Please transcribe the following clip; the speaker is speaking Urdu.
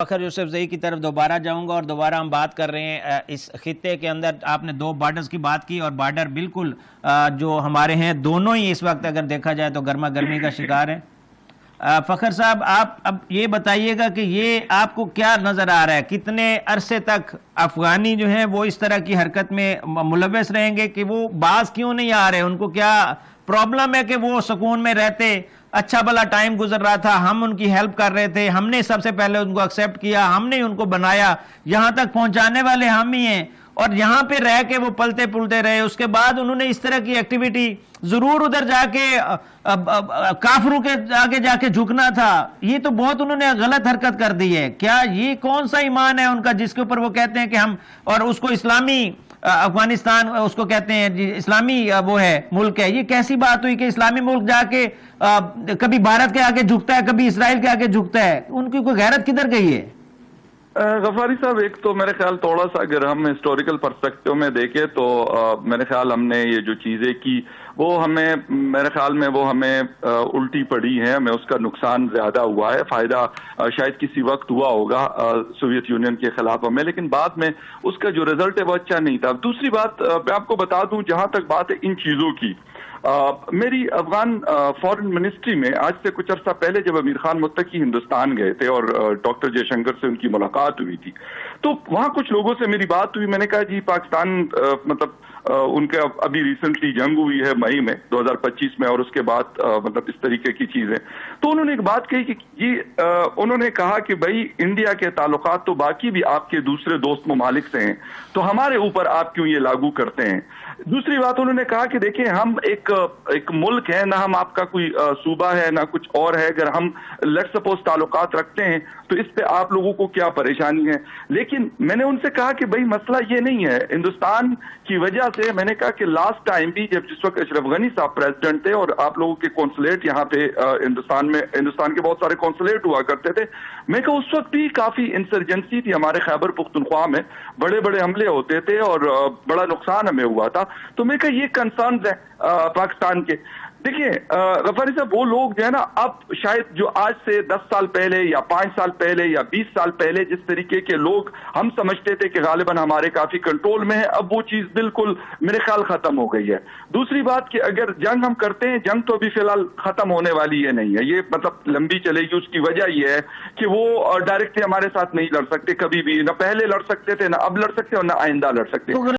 فخر یوسف زئی کی طرف دوبارہ جاؤں گا اور دوبارہ ہم بات کر رہے ہیں اس خطے کے اندر آپ نے دو بارڈرز کی بات کی اور بارڈر بالکل جو ہمارے ہیں دونوں ہی اس وقت اگر دیکھا جائے تو گرما گرمی کا شکار ہیں۔ فخر صاحب آپ اب یہ بتائیے گا کہ یہ آپ کو کیا نظر آ رہا ہے، کتنے عرصے تک افغانی جو ہیں وہ اس طرح کی حرکت میں ملوث رہیں گے کہ وہ باز کیوں نہیں آ رہے؟ ان کو کیا پرابلم ہے کہ وہ سکون میں رہتے؟ اچھا بھلا ٹائم گزر رہا تھا، ہم ان کی ہیلپ کر رہے تھے، ہم نے سب سے پہلے ان کو ایکسیپٹ کیا، ہم نے ان کو بنایا، یہاں تک پہنچانے والے ہم ہی ہیں، اور یہاں پہ رہ کے وہ پلتے پلتے رہے۔ اس کے بعد انہوں نے اس طرح کی ایکٹیویٹی ضرور ادھر جا کے کافروں کے آگے جا کے جھکنا تھا، یہ تو بہت انہوں نے غلط حرکت کر دی ہے۔ کیا یہ کون سا ایمان ہے ان کا جس کے اوپر وہ کہتے ہیں کہ ہم، اور اس کو اسلامی افغانستان اس کو کہتے ہیں جی اسلامی وہ ہے ملک ہے؟ یہ کیسی بات ہوئی کہ اسلامی ملک جا کے کبھی بھارت کے آگے جھکتا ہے، کبھی اسرائیل کے آگے جھکتا ہے؟ ان کی کوئی غیرت کدھر گئی ہے؟ غفاری صاحب، ایک تو میرے خیال تھوڑا سا اگر ہم ہسٹوریکل پرسپیکٹو میں دیکھیں تو میرے خیال ہم نے یہ جو چیزیں کی وہ ہمیں، میرے خیال میں وہ ہمیں الٹی پڑی ہیں، ہمیں اس کا نقصان زیادہ ہوا ہے۔ فائدہ شاید کسی وقت ہوا ہوگا سوویت یونین کے خلاف ہمیں، لیکن بعد میں اس کا جو رزلٹ ہے وہ اچھا نہیں تھا۔ دوسری بات میں آپ کو بتا دوں، جہاں تک بات ہے ان چیزوں کی، میری افغان فورن منسٹری میں آج سے کچھ عرصہ پہلے جب امیر خان متقی ہندوستان گئے تھے اور ڈاکٹر جے شنکر سے ان کی ملاقات ہوئی تھی، تو وہاں کچھ لوگوں سے میری بات ہوئی۔ میں نے کہا جی پاکستان مطلب ان کا ابھی ریسنٹلی جنگ ہوئی ہے مئی میں 2025 میں، اور اس کے بعد مطلب اس طریقے کی چیزیں، تو انہوں نے ایک بات کہی کہ یہ انہوں نے کہا کہ بھائی انڈیا کے تعلقات تو باقی بھی آپ کے دوسرے دوست ممالک سے ہیں، تو ہمارے اوپر آپ کیوں یہ لاگو کرتے ہیں؟ دوسری بات انہوں نے کہا کہ دیکھیں ہم ایک ملک ہے، نہ ہم آپ کا کوئی صوبہ ہے نہ کچھ اور ہے، اگر ہم لیٹ سپوز تعلقات رکھتے ہیں تو اس پہ آپ لوگوں کو کیا پریشانی ہے؟ لیکن میں نے ان سے کہا کہ بھائی مسئلہ یہ نہیں ہے ہندوستان کی وجہ سے۔ میں نے کہا کہ لاسٹ ٹائم بھی جس وقت اشرف غنی صاحب پریزیڈنٹ تھے اور آپ لوگوں کے کونسلیٹ یہاں پہ ہندوستان کے بہت سارے کونسلیٹ ہوا کرتے تھے، میں کہا اس وقت بھی کافی انسرجنسی تھی ہمارے خیبر پختونخوا میں، بڑے بڑے حملے ہوتے تھے اور بڑا نقصان ہمیں ہوا تھا۔ تو میں کہا یہ کنسرنز ہیں پاکستان کے۔ دیکھیے غفاری صاحب، وہ لوگ جو ہے نا، اب شاید جو آج سے 10 سال پہلے یا 5 سال پہلے یا 20 سال پہلے جس طریقے کے لوگ ہم سمجھتے تھے کہ غالباً ہمارے کافی کنٹرول میں ہے، اب وہ چیز بالکل میرے خیال ختم ہو گئی ہے۔ دوسری بات کہ اگر جنگ ہم کرتے ہیں، جنگ تو ابھی فی الحال ختم ہونے والی ہے نہیں ہے، یہ مطلب لمبی چلے گی۔ اس کی وجہ یہ ہے کہ وہ ڈائریکٹلی ہمارے ساتھ نہیں لڑ سکتے کبھی بھی، نہ پہلے لڑ سکتے تھے، نہ اب لڑ سکتے اور نہ آئندہ لڑ سکتے۔